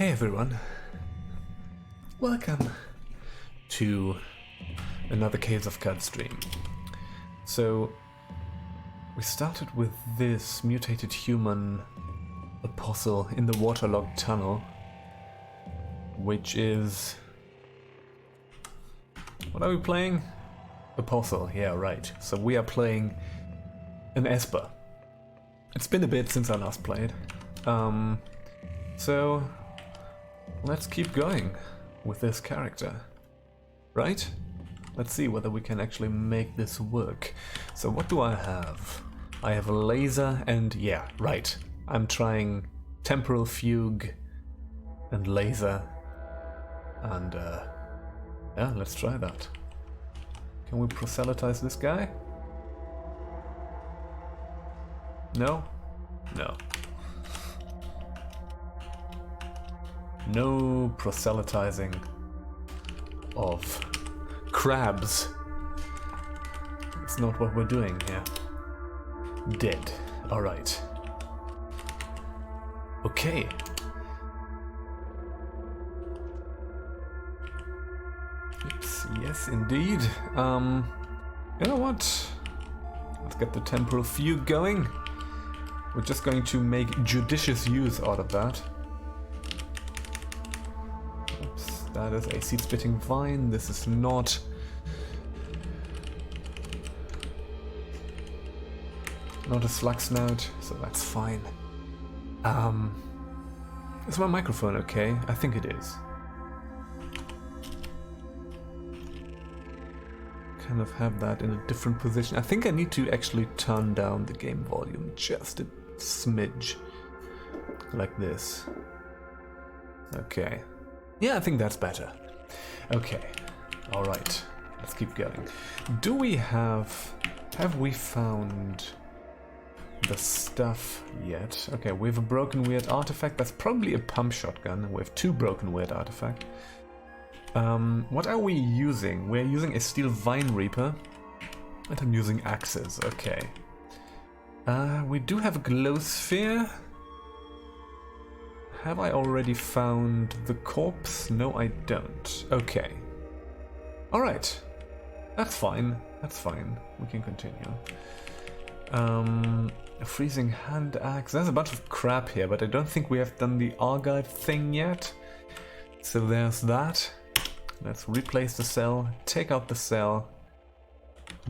Hey everyone, welcome to another Caves of Qud stream. So, we started with this mutated human apostle in the waterlogged tunnel, which is... what are we playing? Apostle, yeah, right. So we are playing an Esper. It's been a bit since I last played. So... let's keep going with this character, right? Let's see whether we can actually make this work. So what do I have? I have a laser and yeah, right. I'm trying temporal fugue and laser and yeah, let's try that. Can we proselytize this guy? No? No. No proselytizing of crabs. It's not what we're doing here. Dead. Alright. Okay. Oops, yes, indeed. You know what? Let's get the temporal fugue going. We're just going to make judicious use out of that. That is a seed-spitting vine. This is not. Not a slug snout, so that's fine. Is my microphone okay? I think it is. Kind of have that in a different position. I think I need to actually turn down the game volume just a smidge. Like this. Okay. Yeah, I think that's better. Okay, alright, let's keep going. Do we have we found the stuff yet? Okay, we have a broken weird artifact. That's probably a pump shotgun. We have two broken weird artifacts. What are we using? We're using a steel vine reaper. And I'm using axes, okay. We do have a glow sphere. Have I already found the corpse? No, I don't. Okay. Alright. That's fine. That's fine. We can continue. A freezing hand axe. There's a bunch of crap here, but I don't think we have done the archive thing yet. So there's that. Let's replace the cell. Take out the cell.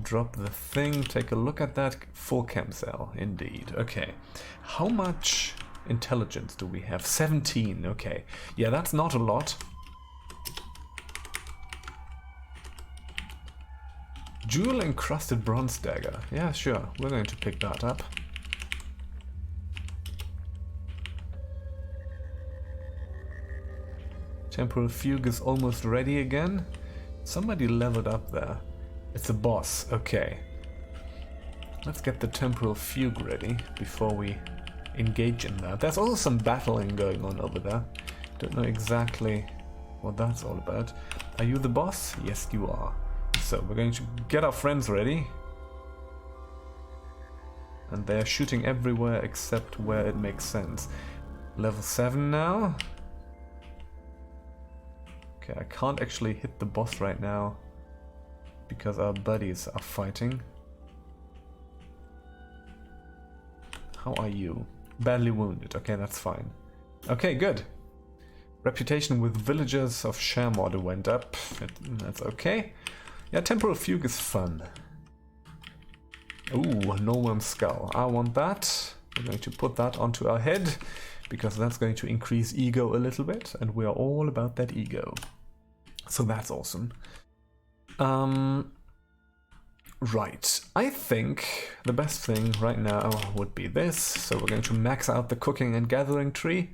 Drop the thing. Take a look at that. Full chem cell. Indeed. Okay. How much... intelligence do we have? 17, okay. Yeah, that's not a lot. Jewel encrusted bronze dagger. Yeah, sure. We're going to pick that up. Temporal fugue is almost ready again. Somebody leveled up there. It's a boss. Okay. Let's get the temporal fugue ready before we engage in that. There's also some battling going on over there. Don't know exactly what that's all about. Are you the boss? Yes, you are. So we're going to get our friends ready. And they're shooting everywhere except where it makes sense. Level 7 now. Okay, I can't actually hit the boss right now because our buddies are fighting. How are you? Badly wounded. Okay, that's fine. Okay, good. Reputation with villagers of Shamord went up. That's okay. Yeah, temporal fugue is fun. Ooh, Norworm skull. I want that. We're going to put that onto our head because that's going to increase ego a little bit, and we are all about that ego. So that's awesome. Right, I think the best thing right now would be this. So we're going to max out the cooking and gathering tree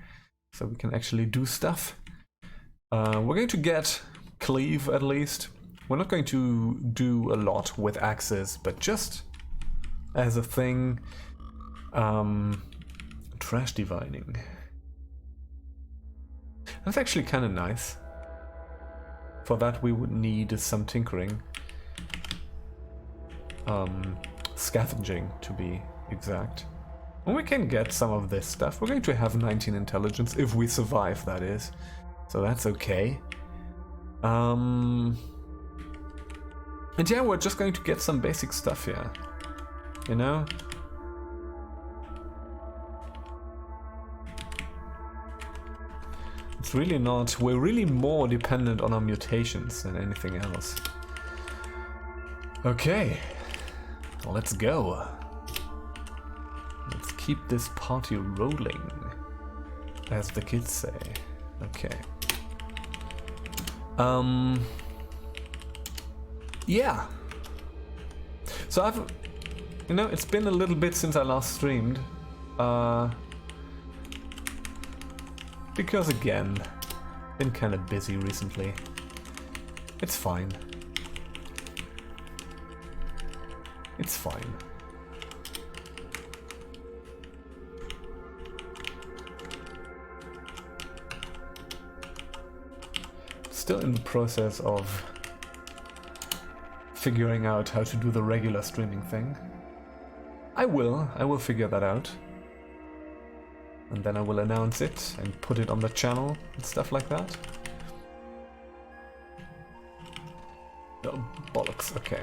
so we can actually do stuff. We're going to get cleave at least. We're not going to do a lot with axes, but just as a thing, trash divining. That's actually kind of nice. For that we would need some tinkering. Scavenging, to be exact. And we can get some of this stuff. We're going to have 19 intelligence, if we survive, that is. So that's okay. And yeah, we're just going to get some basic stuff here. You know? It's really not... We're really more dependent on our mutations than anything else. Okay. Well, let's go. Let's keep this party rolling, as the kids say. Okay. Yeah. So I've... You know, it's been a little bit since I last streamed. Because again, been kind of busy recently. It's fine. It's fine. Still in the process of figuring out how to do the regular streaming thing. I will figure that out. And then I will announce it and put it on the channel and stuff like that. Oh, bollocks, okay.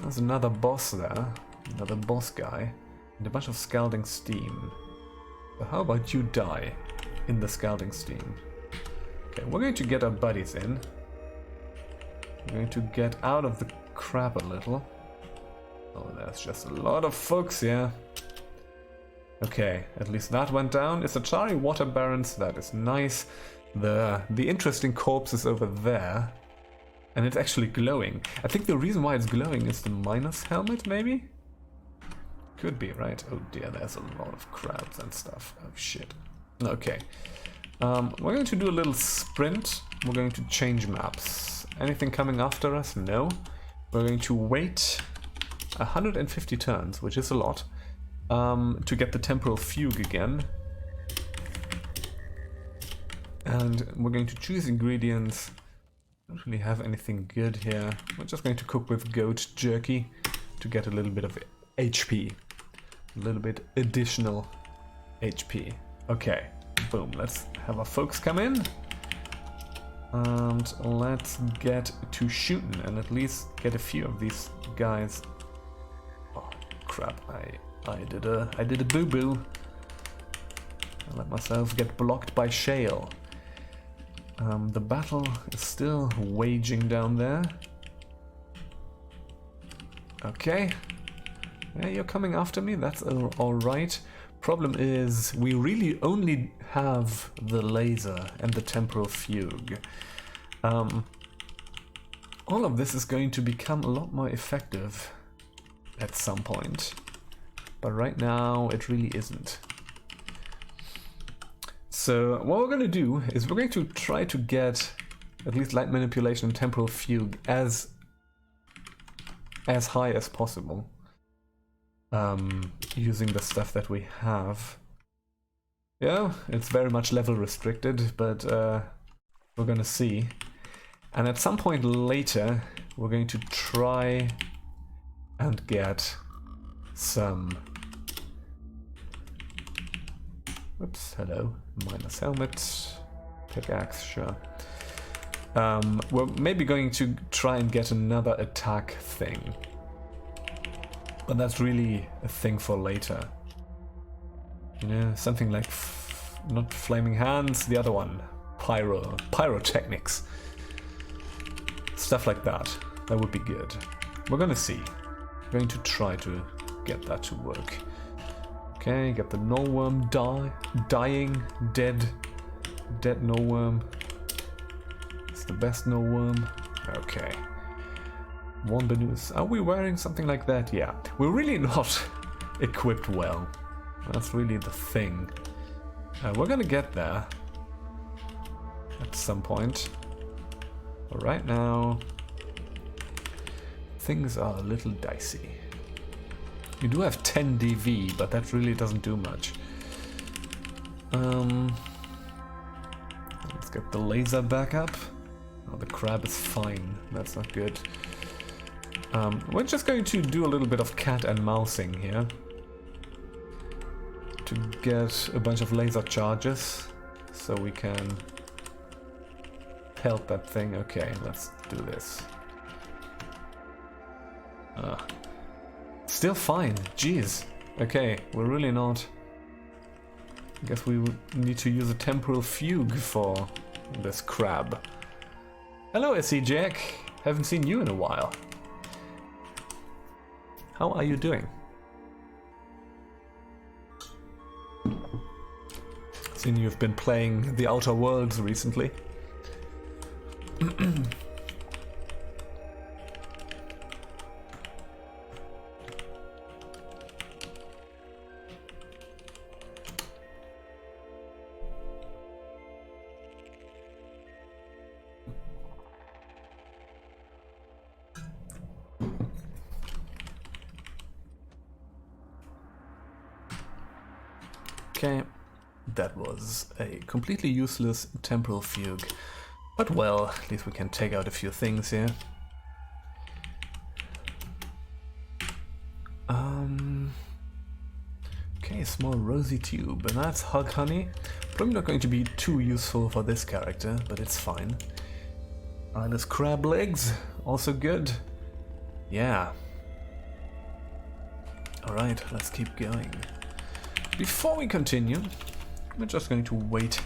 There's another boss there, another boss guy, and a bunch of scalding steam. So how about you die in the scalding steam? Okay, we're going to get our buddies in. We're going to get out of the crap a little. Oh, there's just a lot of folks here. Okay, at least that went down. It's Achari Water Barons, that is nice. The interesting corpse is over there. And it's actually glowing. I think the reason why it's glowing is the miner's helmet, maybe? Could be, right? Oh dear, there's a lot of crowds and stuff. Oh shit. Okay. We're going to do a little sprint. We're going to change maps. Anything coming after us? No. We're going to wait 150 turns, which is a lot, to get the temporal fugue again. And we're going to choose ingredients. Don't really have anything good here. We're just going to cook with goat jerky to get a little bit of HP. A little bit additional HP. Okay, boom. Let's have our folks come in. And let's get to shooting and at least get a few of these guys. Oh crap, I did a boo-boo. I let myself get blocked by shale. The battle is still waging down there. Okay. Yeah, you're coming after me, that's alright. Problem is, we really only have the laser and the temporal fugue. All of this is going to become a lot more effective at some point. But right now, it really isn't. So what we're going to do is we're going to try to get at least light manipulation and temporal fugue as high as possible, using the stuff that we have. Yeah, it's very much level restricted, but we're going to see. And at some point later, we're going to try and get some... Oops, hello. Minus helmet. Pickaxe, sure. We're maybe going to try and get another attack thing. But that's really a thing for later. You know, something like... not flaming hands, the other one. Pyrotechnics. Stuff like that. That would be good. We're gonna see. We're going to try to get that to work. Okay, get the nullworm dying, dead nullworm. It's the best nullworm. Okay. One Benus. Are we wearing something like that? Yeah. We're really not equipped well. That's really the thing. We're gonna get there at some point. But right now, things are a little dicey. You do have 10 DV, but that really doesn't do much. Let's get the laser back up. Oh, the crab is fine. That's not good. We're just going to do a little bit of cat and mousing here. to get a bunch of laser charges so we can help that thing. Okay, let's do this. Still fine. Jeez. Okay, we're really not... I guess we need to use a temporal fugue for this crab. Hello, SC Jack. Haven't seen you in a while. How are you doing? Seen you've been playing The Outer Worlds recently. Okay, that was a completely useless temporal fugue. But well, at least we can take out a few things here. Okay, small rosy tube, and that's Hulk Honey. Probably not going to be too useful for this character, but it's fine. Eyeless crab legs, also good. Yeah. Alright, let's keep going. Before we continue, we're just going to wait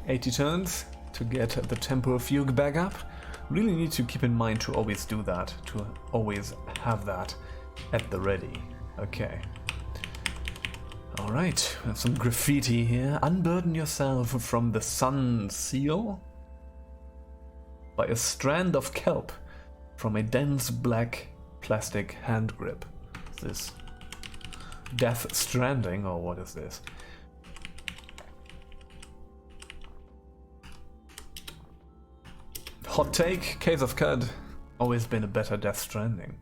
80 turns to get the temporal fugue back up. Really need to keep in mind to always do that, to always have that at the ready. Okay. Alright, we have some graffiti here. Unburden yourself from the sun seal by a strand of kelp from a dense black plastic hand grip. Is this Death Stranding, or what is this? Hot take, Caves of Qud. Always been a better Death Stranding.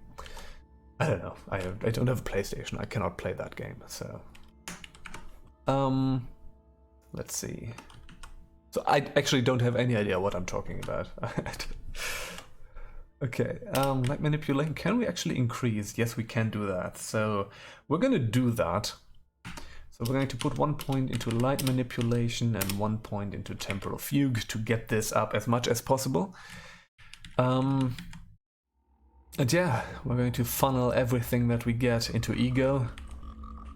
I don't know, I don't have a PlayStation, I cannot play that game, so... let's see. So I actually don't have any idea what I'm talking about. Okay, light manipulation, can we actually increase? Yes, we can do that. So we're gonna do that. So we're going to put 1 point into light manipulation and 1 point into temporal fugue to get this up as much as possible. And yeah, we're going to funnel everything that we get into ego.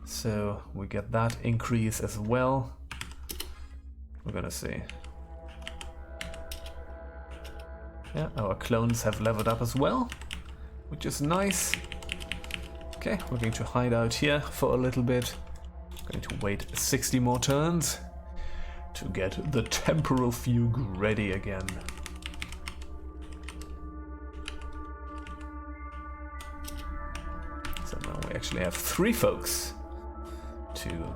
So we get that increase as well. We're gonna see. Yeah, our clones have leveled up as well, which is nice. Okay, we're going to hide out here for a little bit. Going to wait 60 more turns to get the temporal fugue ready again. So now we actually have 3 folks to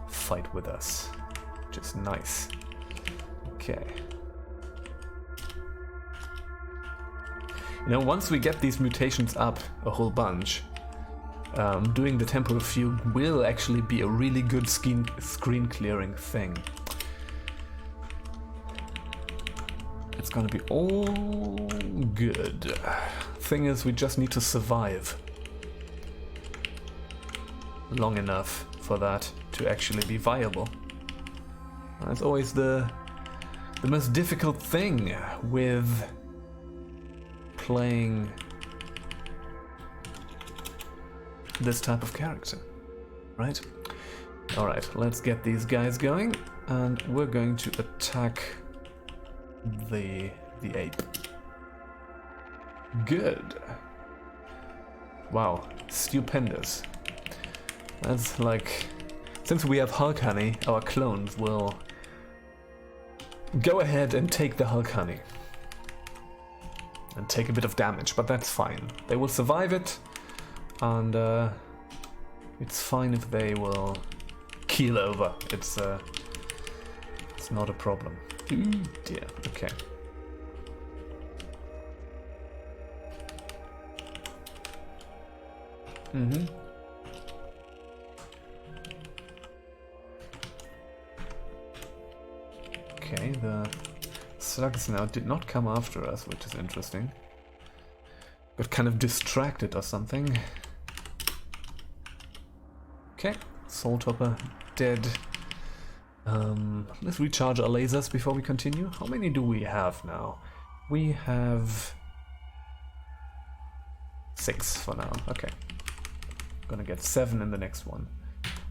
fight with us, which is nice. Okay. You know, once we get these mutations up a whole bunch, doing the temporal fugue will actually be a really good screen clearing thing. It's gonna be all good. Thing is, we just need to survive long enough for that to actually be viable. That's always the most difficult thing with playing this type of character, right? Alright, let's get these guys going, and we're going to attack the ape. Good. Wow, stupendous. That's like, since we have Hulk Honey, our clones will go ahead and take the Hulk Honey and take a bit of damage, but that's fine. They will survive it, and it's fine if they will keel over. It's not a problem. Ooh, dear. Okay. Okay, the slugs now did not come after us, which is interesting. Got kind of distracted or something. Okay, Soul Topper dead. Let's recharge our lasers before we continue. How many do we have now? We have 6 for now. Okay. Gonna get 7 in the next one.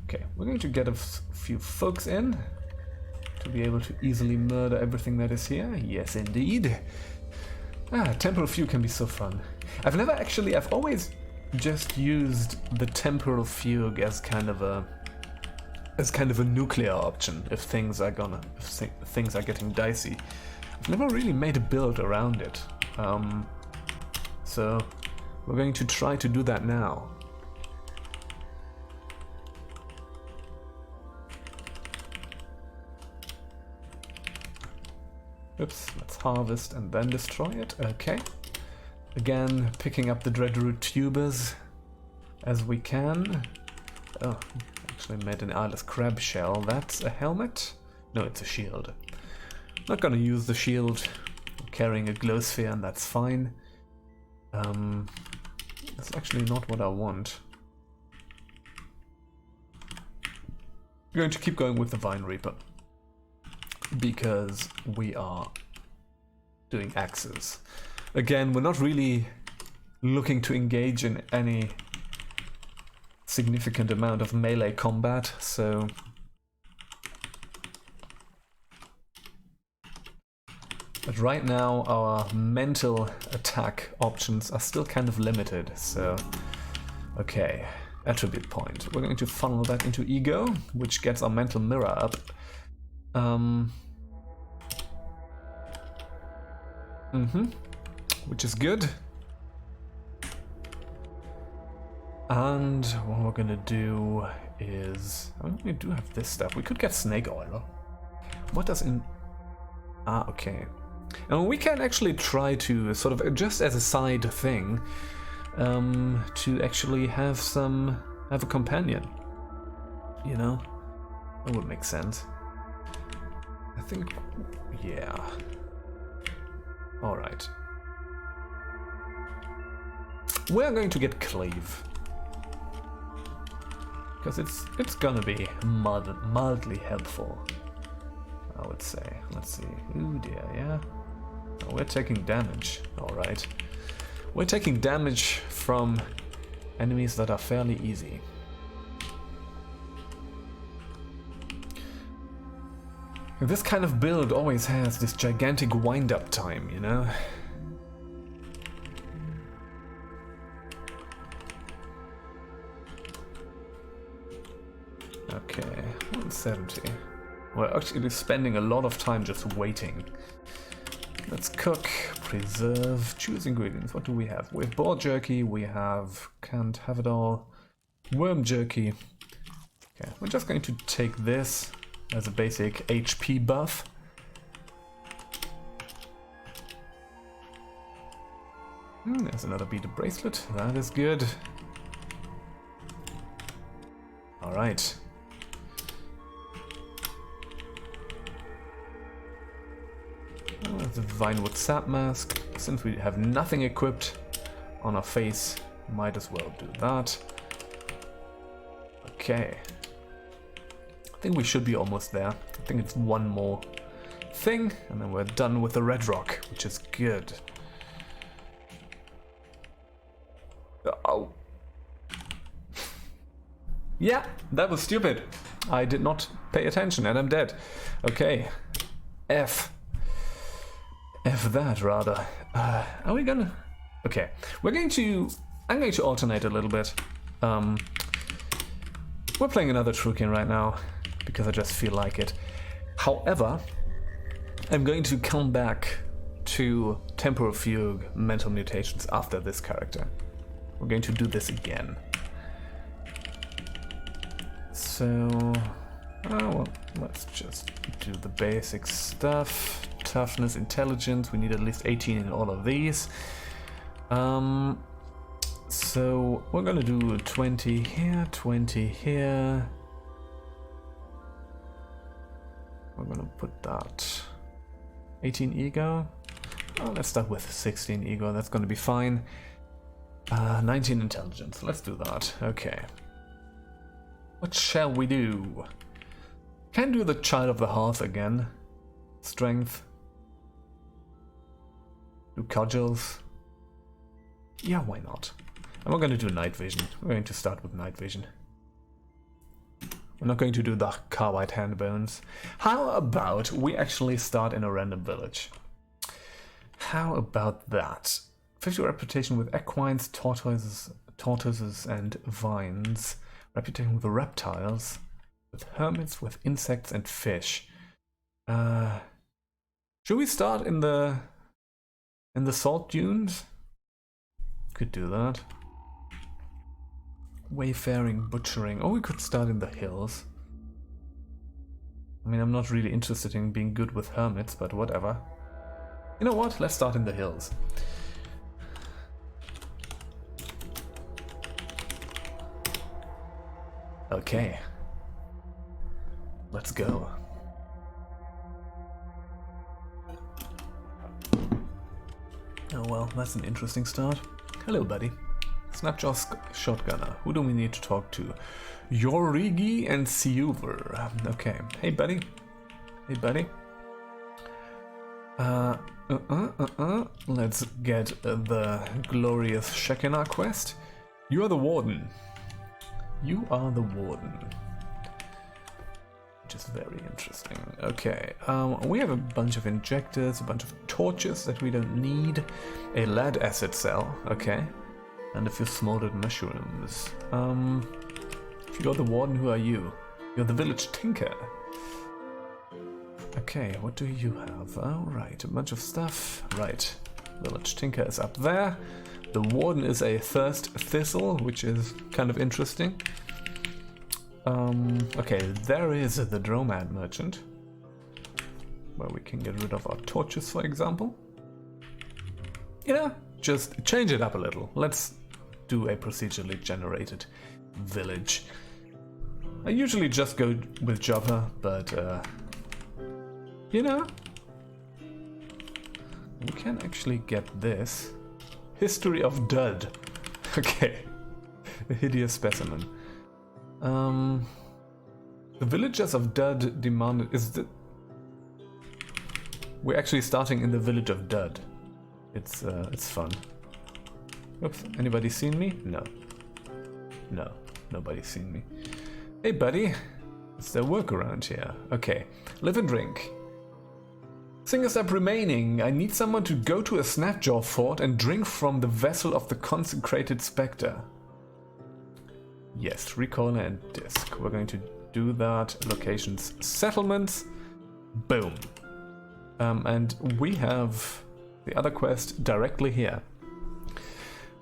Okay, we're going to get a few folks in to be able to easily murder everything that is here. Yes, indeed. Temporal fugue can be so fun. I've always just used the temporal fugue as kind of a nuclear option if things are getting dicey. I've never really made a build around it. So we're going to try to do that now. Oops, let's harvest and then destroy it. Okay. Again, picking up the Dreadroot tubers as we can. Oh, actually made an eyeless crab shell. That's a helmet? No, it's a shield. Not gonna use the shield. I'm carrying a glow sphere and that's fine. That's actually not what I want. I'm going to keep going with the Vine Reaper, because we are doing axes. Again, we're not really looking to engage in any significant amount of melee combat, so but right now our mental attack options are still kind of limited, so okay, attribute point. We're going to funnel that into ego, which gets our mental mirror up. Which is good. And what we're gonna do is, we do have this stuff. We could get snake oil. What does in? Okay. And we can actually try to sort of, just as a side thing, to actually have a companion. You know, that would make sense. I think, yeah. All right. We're going to get Cleave, because it's gonna be mildly helpful, I would say. Let's see. Ooh dear, yeah. Oh, we're taking damage. All right. We're taking damage from enemies that are fairly easy. This kind of build always has this gigantic wind-up time, you know? Okay, 170. We're actually spending a lot of time just waiting. Let's cook, preserve, choose ingredients. What do we have? We have boar jerky, we have can't have it all, worm jerky. Okay, we're just going to take this as a basic HP buff. There's another beaded bracelet. That is good. Alright. The Vinewood Sap Mask. Since we have nothing equipped on our face, might as well do that. Okay. I think we should be almost there. I think it's one more thing, and then we're done with the red rock, which is good. Oh. Yeah, that was stupid. I did not pay attention, and I'm dead. Okay. F that, rather. Are we gonna... Okay. I'm going to alternate a little bit. We're playing another Trukin right now, because I just feel like it. However, I'm going to come back to Temporal Fugue Mental Mutations after this character. We're going to do this again. So, well, let's just do the basic stuff. Toughness, intelligence, we need at least 18 in all of these. So we're gonna do 20 here, 20 here. We're gonna put that 18 ego. Oh, let's start with 16 ego, that's gonna be fine. 19 intelligence, let's do that. Okay. What shall we do? Can do the Child of the Hearth again. Strength. Do cudgels. Yeah, why not? And we're going to do night vision. We're going to start with night vision. We're not going to do the carbide hand bones. How about we actually start in a random village? How about that? 50 reputation with equines, tortoises and vines. Reputation with reptiles, with hermits, with insects and fish. Should we start in the salt dunes? Could do that. Wayfaring, butchering. Oh, we could start in the hills. I mean, I'm not really interested in being good with hermits, but whatever. You know what? Let's start in the hills. Okay. Let's go. Oh well, that's an interesting start. Hello, buddy. Snapshot shotgunner. Who do we need to talk to? Yorigi and Silver. Okay. Hey, buddy. Hey, buddy. Let's get the glorious Shekinah quest. You are the warden. You are the warden. Which is very interesting. Okay. We have a bunch of injectors, a bunch of torches that we don't need. A lead acid cell. Okay. And a few smoldered mushrooms. If you're the warden, who are you? You're the village tinker. Okay, what do you have? Oh, right, a bunch of stuff. Right, village tinker is up there. The warden is a thirst thistle, which is kind of interesting. Okay, there is the Dromad merchant, where we can get rid of our torches, for example. Yeah, just change it up a little. Let's do a procedurally generated village. I usually just go with Joppa, but you know, we can actually get this. History of Dud. Okay, a hideous specimen. The villagers of Dud demanded we're actually starting in the village of Dud. It's fun. Oops, anybody seen me? No. No, nobody's seen me. Hey buddy, is there work around here? Okay, live and drink. Single step remaining. I need someone to go to a Snapjaw fort and drink from the vessel of the consecrated spectre. Yes, recoiler and disc. We're going to do that. Locations, settlements. Boom. And we have the other quest directly here.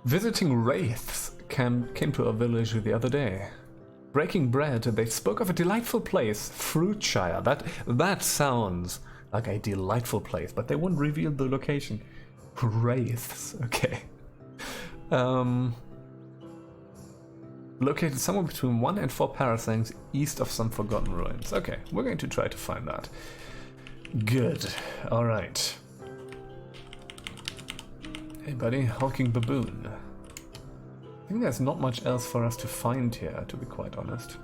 Visiting wraiths came to our village the other day. Breaking bread, they spoke of a delightful place, Fruitshire. That sounds like a delightful place, but they won't reveal the location. Wraiths, okay. Located somewhere between 1 and 4 parasangs east of some forgotten ruins. Okay, we're going to try to find that. Good, alright. Hey buddy, hulking baboon. I think there's not much else for us to find here, to be quite honest.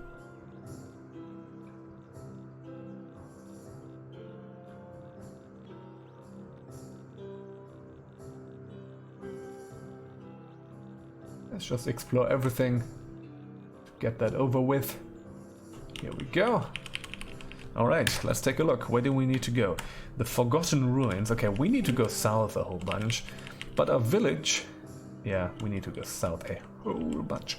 Let's just explore everything to get that over with. Here we go. Alright, let's take a look. Where do we need to go? The Forgotten Ruins. Okay, we need to go south a whole bunch. But our village... Yeah, we need to go south a whole bunch.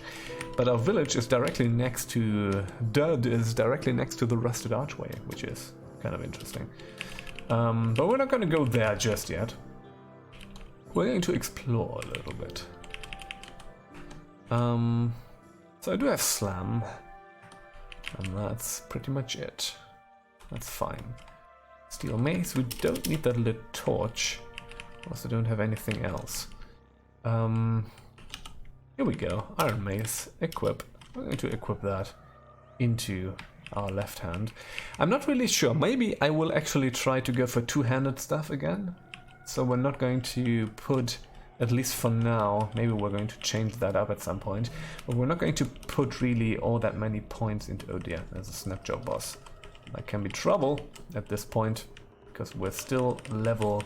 But our village is directly next to... Dud is directly next to the Rusted Archway, which is kind of interesting. But we're not going to go there just yet. We're going to explore a little bit. So I do have Slam. And that's pretty much it. That's fine. Steel Mace, we don't need that lit torch. Also don't have anything else. Here we go. Iron Mace. Equip. We're going to equip that into our left hand. I'm not really sure. Maybe I will actually try to go for two-handed stuff again. So we're not going to put, at least for now, maybe we're going to change that up at some point. But we're not going to put really all that many points into... Oh dear, there's a Snapjaw boss. That can be trouble at this point, because we're still level...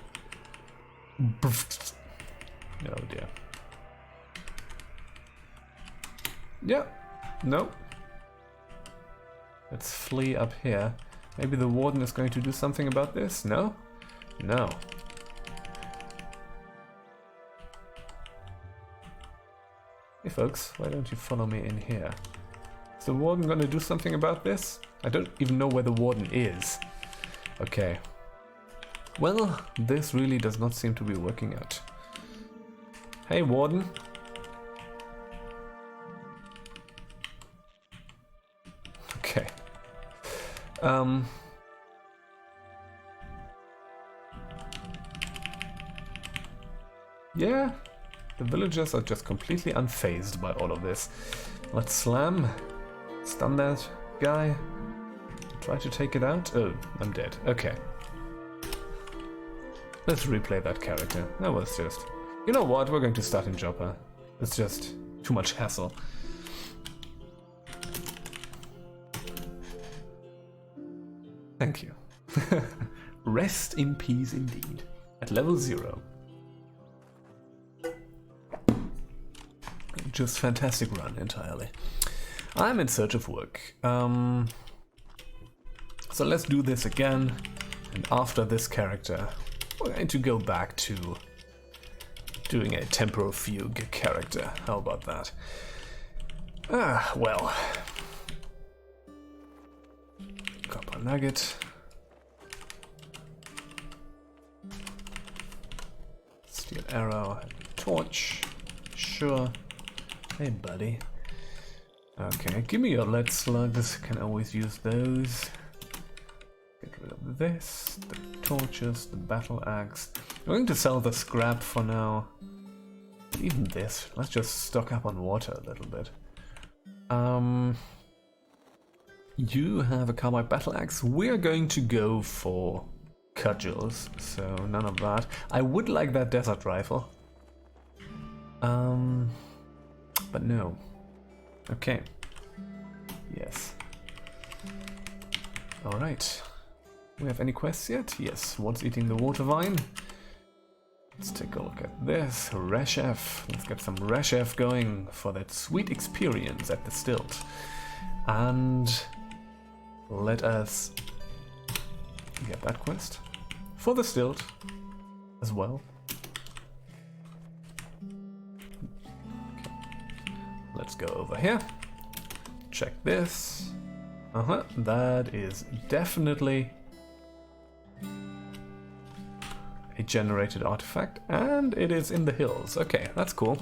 Oh dear. Yeah, no. Let's flee up here. Maybe the warden is going to do something about this? No? No. Hey folks, why don't you follow me in here? Is the warden gonna do something about this? I don't even know where the warden is. Okay. Well, this really does not seem to be working out. Hey warden. Okay. Yeah, the villagers are just completely unfazed by all of this. Let's slam, stun that guy, try to take it out. Oh, I'm dead. Okay. Let's replay that character. That was just... You know what? We're going to start in Joppa. It's just too much hassle. Thank you. Rest in peace indeed. At level 0. Just fantastic run entirely. I'm in search of work. So let's do this again. And after this character, we're going to go back to doing a temporal fugue character. How about that? Ah, well. Copper nugget. Steel arrow. Torch. Sure. Hey, buddy. Okay, give me your lead slugs. Can always use those. Get rid of this. The torches. The battle axe. I'm going to sell the scrap for now. Even this. Let's just stock up on water a little bit. You have a carbide battle axe. We're going to go for cudgels, so none of that. I would like that desert rifle. But no. Okay. Yes. Alright. We have any quests yet? Yes. What's eating the water vine? Let's take a look at this. Reshef. Let's get some Reshef going for that sweet experience at the stilt. And let us get that quest for the stilt as well. Okay. Let's go over here. Check this. That is definitely a generated artifact, and it is in the hills. Okay, that's cool.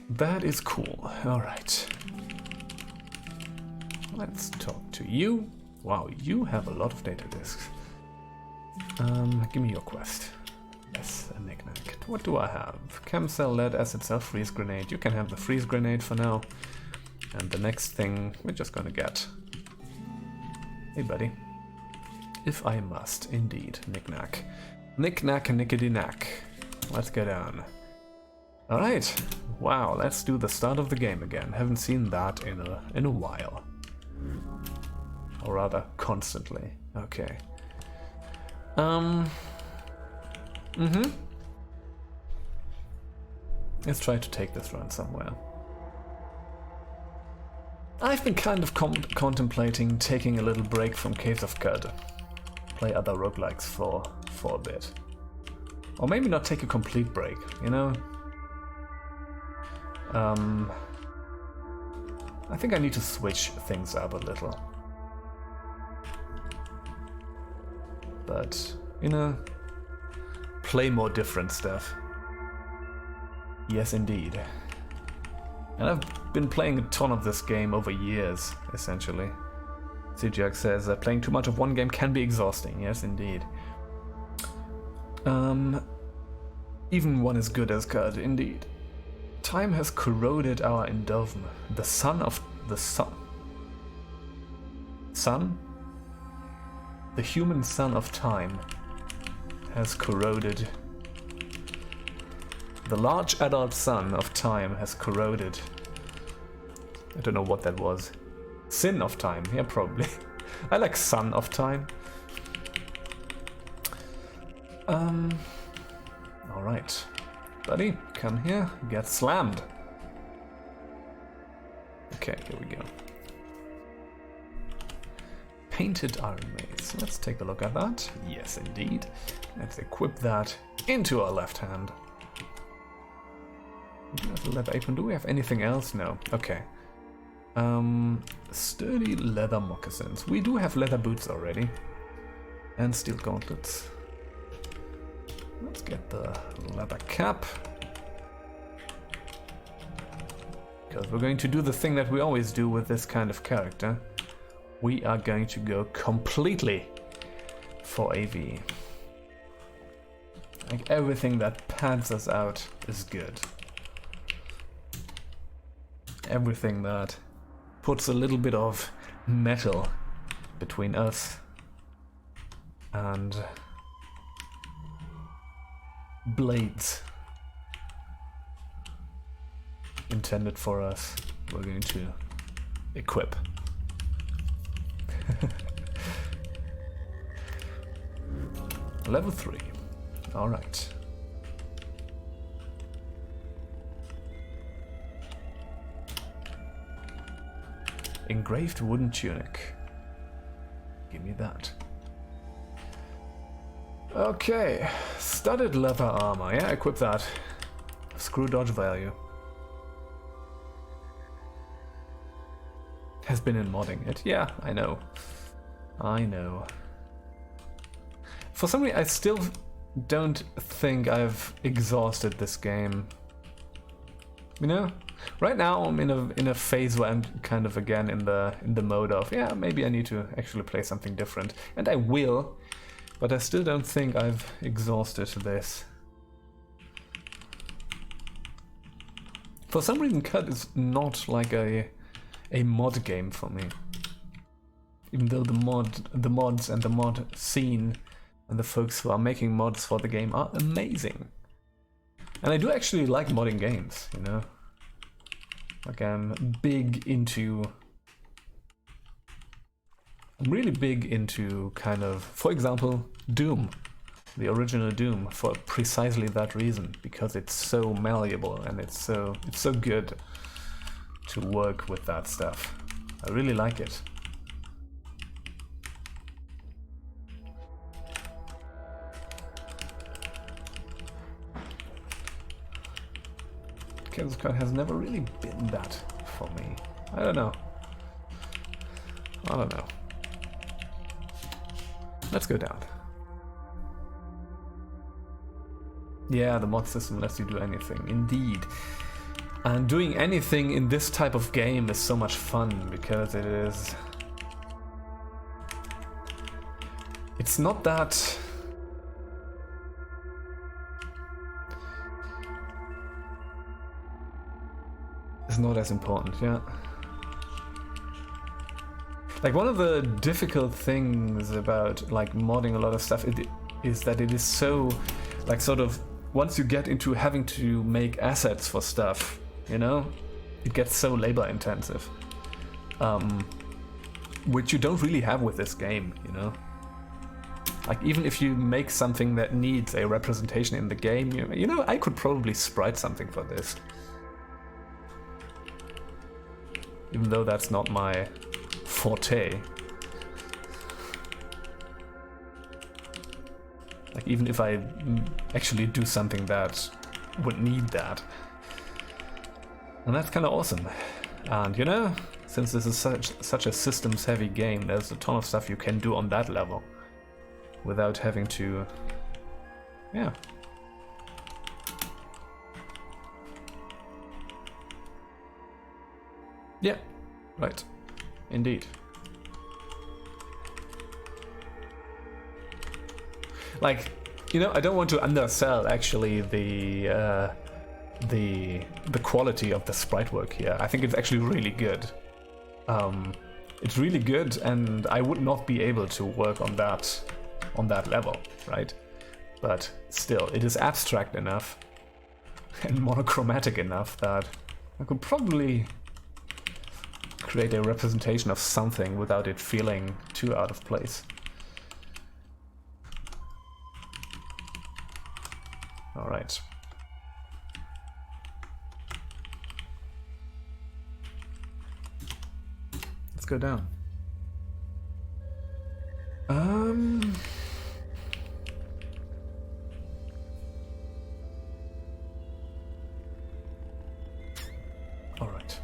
That is cool. Alright. Let's talk to you. Wow, you have a lot of data disks. Give me your quest. Yes, a knick-knack. What do I have? Chem cell, lead acid cell, freeze grenade. You can have the freeze grenade for now. And the next thing we're just gonna get. Hey, buddy. If I must, indeed. Knick-knack. Knick-knack, nickety-knack. Let's get on. Alright. Wow, let's do the start of the game again. Haven't seen that in a while. Or rather, constantly. Okay. Let's try to take this run somewhere. I've been kind of contemplating taking a little break from Caves of Qud. Play other roguelikes for a bit. Or maybe not take a complete break, you know? I think I need to switch things up a little. But, you know, play more different stuff. Yes, indeed. And I've been playing a ton of this game over years, essentially. CJX says that playing too much of one game can be exhausting. Yes, indeed. Even one as good as Qud, indeed. Time has corroded our endowment. The sun of the sun. Sun? The human son of time has corroded. The large adult son of time has corroded. I don't know what that was. Sin of time, yeah, probably. I like Son of Time. Alright. Buddy, come here. Get slammed. Okay, here we go. Painted iron mace. Let's take a look at that. Yes, indeed. Let's equip that into our left hand. Do we have a leather apron? Do we have anything else? No. Okay. Sturdy leather moccasins. We do have leather boots already. And steel gauntlets. Let's get the leather cap. Because we're going to do the thing that we always do with this kind of character. We are going to go completely for AV. Like everything that pads us out is good. Everything that puts a little bit of metal between us and blades intended for us, we're going to equip. Level 3. Alright. Engraved wooden tunic. Give me that. Okay. Studded leather armor. Yeah, equip that. Screw dodge value. Has been in modding it. Yeah, I know. I know. For some reason, I still don't think I've exhausted this game. You know? Right now I'm in a phase where I'm kind of again in the mode of, yeah, maybe I need to actually play something different. And I will, but I still don't think I've exhausted this. For some reason Qud is not like a mod game for me. Even though the mods and the mod scene and the folks who are making mods for the game are amazing. And I do actually like modding games, you know? Like I'm really big into kind of, for example, Doom. The original Doom, for precisely that reason, because it's so malleable and it's so good to work with that stuff. I really like it. Caves of Qud has never really been that for me. I don't know. Let's go down. Yeah, the mod system lets you do anything, indeed. And doing anything in this type of game is so much fun because it is... It's not that... It's not as important, yeah. Like one of the difficult things about like modding a lot of stuff is that it is so like sort of once you get into having to make assets for stuff, you know, it gets so labor intensive, which you don't really have with this game, you know. Like even if you make something that needs a representation in the game, you know, I could probably sprite something for this. Even though that's not my forte. Like even if I actually do something that would need that. And that's kind of awesome. And you know, since this is such a systems heavy game, there's a ton of stuff you can do on that level without having to, yeah. Yeah, right. Indeed. Like, you know, I don't want to undersell actually the quality of the sprite work here. I think it's actually really good. It's really good, and I would not be able to work on that level, right? But still, it is abstract enough and monochromatic enough that I could probably create a representation of something without it feeling too out of place. All right. Let's go down. All right.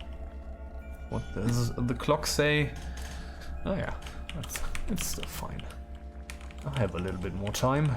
What does the clock say? Oh yeah, it's still fine. I have a little bit more time.